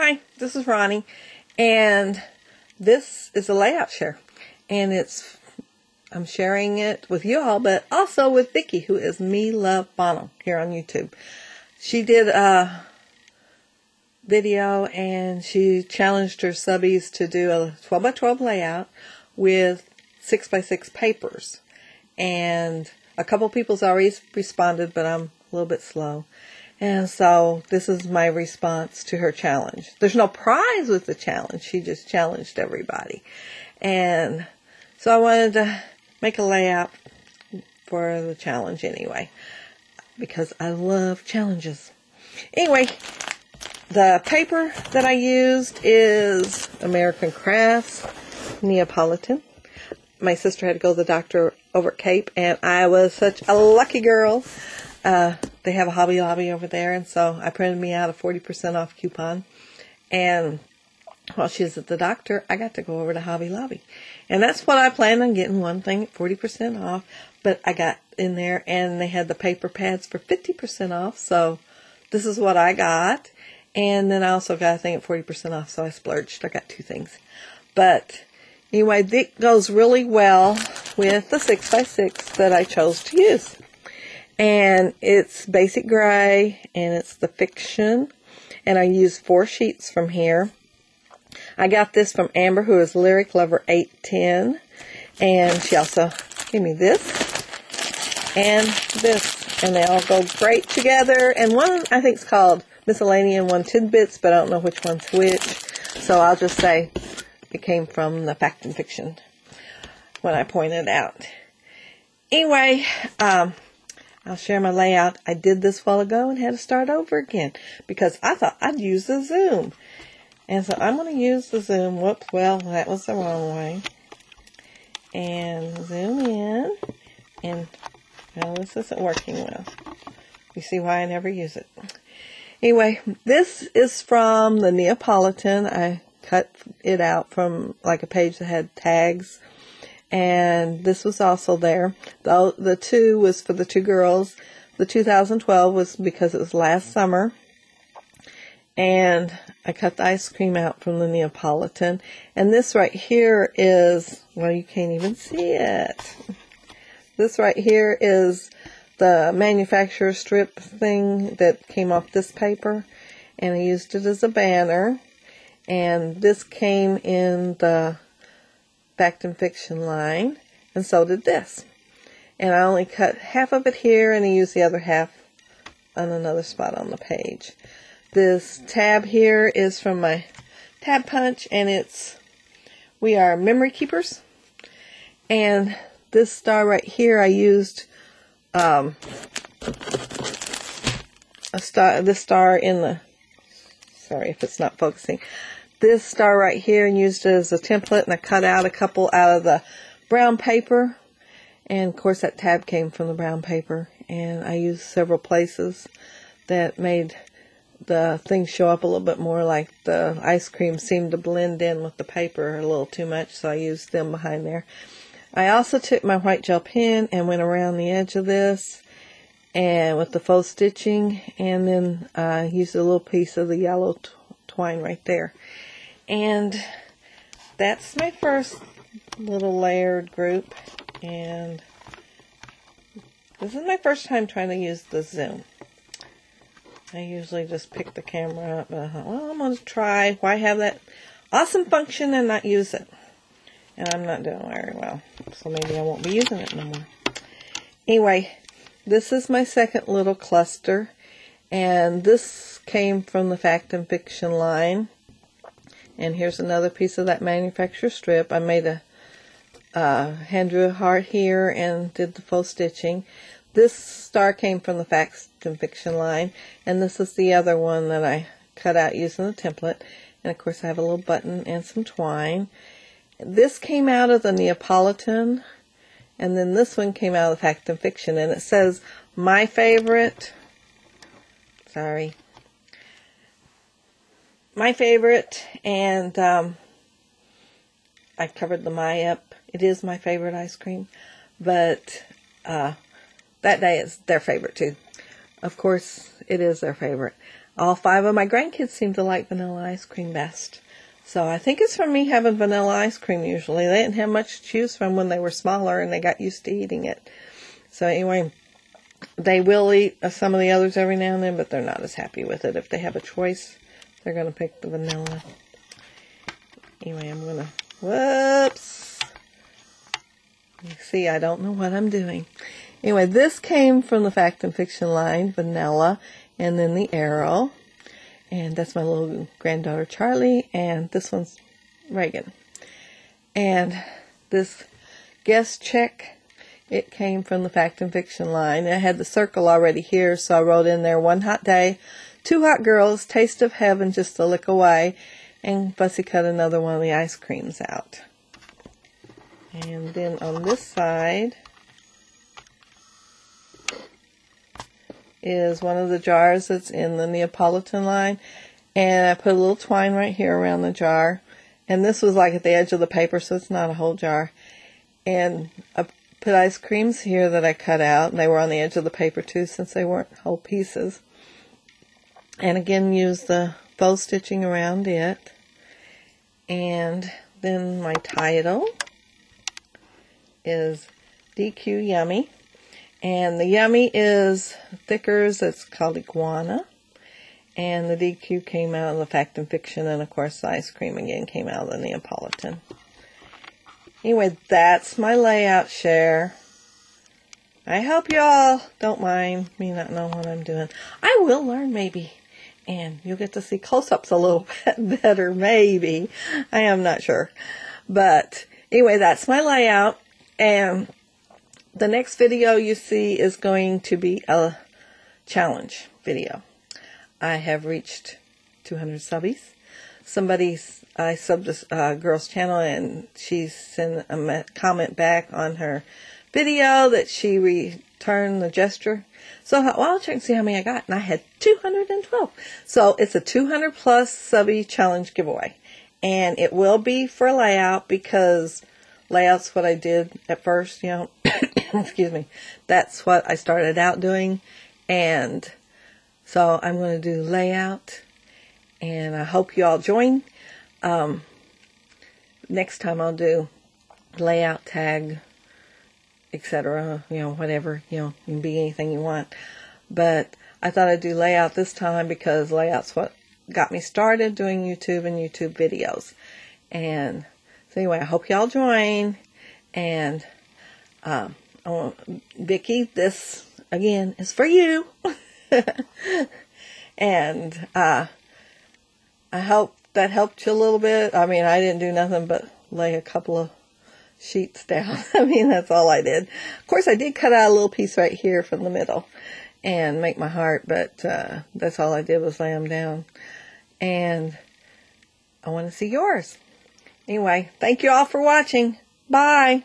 Hi, this is Ronnie, and this is a layout share, and I'm sharing it with you all, but also with Vicki, who is Me Love Bono here on YouTube. She did a video, and she challenged her subbies to do a 12 by 12 layout with 6 by 6 papers, and a couple people's already responded, but I'm a little bit slow. And so this is my response to her challenge. There's no prize with the challenge. She just challenged everybody. And so I wanted to make a layout for the challenge anyway, because I love challenges. Anyway, the paper that I used is American Crafts Neapolitan. My sister had to go to the doctor over at Cape, and I was such a lucky girl. They have a Hobby Lobby over there, and so I printed me out a 40% off coupon. And while she was at the doctor, I got to go over to Hobby Lobby. And that's what I planned on getting, one thing at 40% off. But I got in there, and they had the paper pads for 50% off. So this is what I got. And then I also got a thing at 40% off, so I splurged. I got two things. But anyway, it goes really well with the 6 by 6 that I chose to use. And it's basic gray, and it's the Fiction, and I used 4 sheets from here. I got this from Amber, who is Lyric Lover 810, and she also gave me this and this, and they all go great together. And one I think is called Miscellaneous, one Tidbits, but I don't know which one's which, so I'll just say it came from the Fact and Fiction when I pointed out. Anyway, I'll share my layout. I did this a while ago and had to start over again because I thought I'd use the zoom. And so I'm going to use the zoom. Whoops, well, that was the wrong way. And zoom in. And, well, this isn't working well. You see why I never use it. Anyway, this is from the Neapolitan. I cut it out from like a page that had tags. And this was also there. The 2 was for the 2 girls. The 2012 was because it was last summer. And I cut the ice cream out from the Neapolitan. And this right here is, well, you can't even see it. This right here is the manufacturer strip thing that came off this paper. And I used it as a banner. And this came in the Fact and Fiction line, and so did this. And I only cut half of it here, and I used the other half on another spot on the page. This tab here is from my tab punch, and it's We Are Memory Keepers. And this star right here, I used this star in the, sorry if it's not focusing, this star right here, and used it as a template, and I cut out a couple out of the brown paper, and of course that tab came from the brown paper, and I used several places that made the thing show up a little bit more, like the ice cream seemed to blend in with the paper a little too much, so I used them behind there. I also took my white gel pen and went around the edge of this and with the faux stitching, and then I used a little piece of the yellow twine right there. And that's my first little layered group, and this is my first time trying to use the zoom. I usually just pick the camera up, but I thought, well, I'm going to try. Why have that awesome function and not use it? And I'm not doing very well, so maybe I won't be using it no more. Anyway, this is my second little cluster, and this came from the Fact and Fiction line. And here's another piece of that manufacturer strip. I made a hand drew a heart here and did the faux stitching. This star came from the Fact and Fiction line, and this is the other one that I cut out using the template. And of course I have a little button and some twine. This came out of the Neapolitan, and then this one came out of the Fact and Fiction, and it says my favorite. Sorry. My favorite, and I covered the my up. It is my favorite ice cream, but that day it's their favorite too. Of course, it is their favorite. all 5 of my grandkids seem to like vanilla ice cream best. So I think it's from me having vanilla ice cream usually. They didn't have much to choose from when they were smaller and they got used to eating it. So anyway, they will eat some of the others every now and then, but they're not as happy with it. If they have a choice, they're going to pick the vanilla. Anyway, I'm going to, whoops. You see, I don't know what I'm doing. Anyway, this came from the Fact and Fiction line, vanilla, and then the arrow. And that's my little granddaughter, Charlie, and this one's Reagan. And this guest check, it came from the Fact and Fiction line. I had the circle already here, so I wrote in there, 1 hot day, 2 hot girls, taste of heaven just a lick away, and Fussy cut another one of the ice creams out. And then on this side is one of the jars that's in the Neapolitan line, and I put a little twine right here around the jar, and this was like at the edge of the paper, so it's not a whole jar. And I put ice creams here that I cut out, and they were on the edge of the paper too, since they weren't whole pieces. And again, use the faux stitching around it. And then my title is DQ Yummy. And the Yummy is Thickers, it's called Iguana. And the DQ came out of the Fact and Fiction, and of course the ice cream again came out of the Neapolitan. Anyway, that's my layout share. I hope y'all don't mind me not knowing what I'm doing. I will learn maybe, and you'll get to see close-ups a little bit better, maybe. I am not sure. But anyway, that's my layout, and the next video you see is going to be a challenge video. I have reached 200 subbies. I subbed this girl's channel, and she sent a comment back on her video that she returned the gesture. So I thought, well, I'll check and see how many I got. And I had 212. So it's a 200 plus subby challenge giveaway. And it will be for layout, because layout's what I did at first, you know. Excuse me. That's what I started out doing. And so I'm going to do layout. And I hope you all join. Next time I'll do layout, tag, etc. You know, whatever. You know, it can be anything you want. But I thought I'd do layout this time, because layout's what got me started doing YouTube and YouTube videos. And so anyway, I hope y'all join. And Vicki, this again is for you. And I hope that helped you a little bit. I mean, I didn't do nothing but lay a couple of sheets down. I mean, that's all I did. Of course, I did cut out a little piece right here from the middle and make my heart, but that's all I did was lay them down. And I want to see yours. Anyway, thank you all for watching. Bye.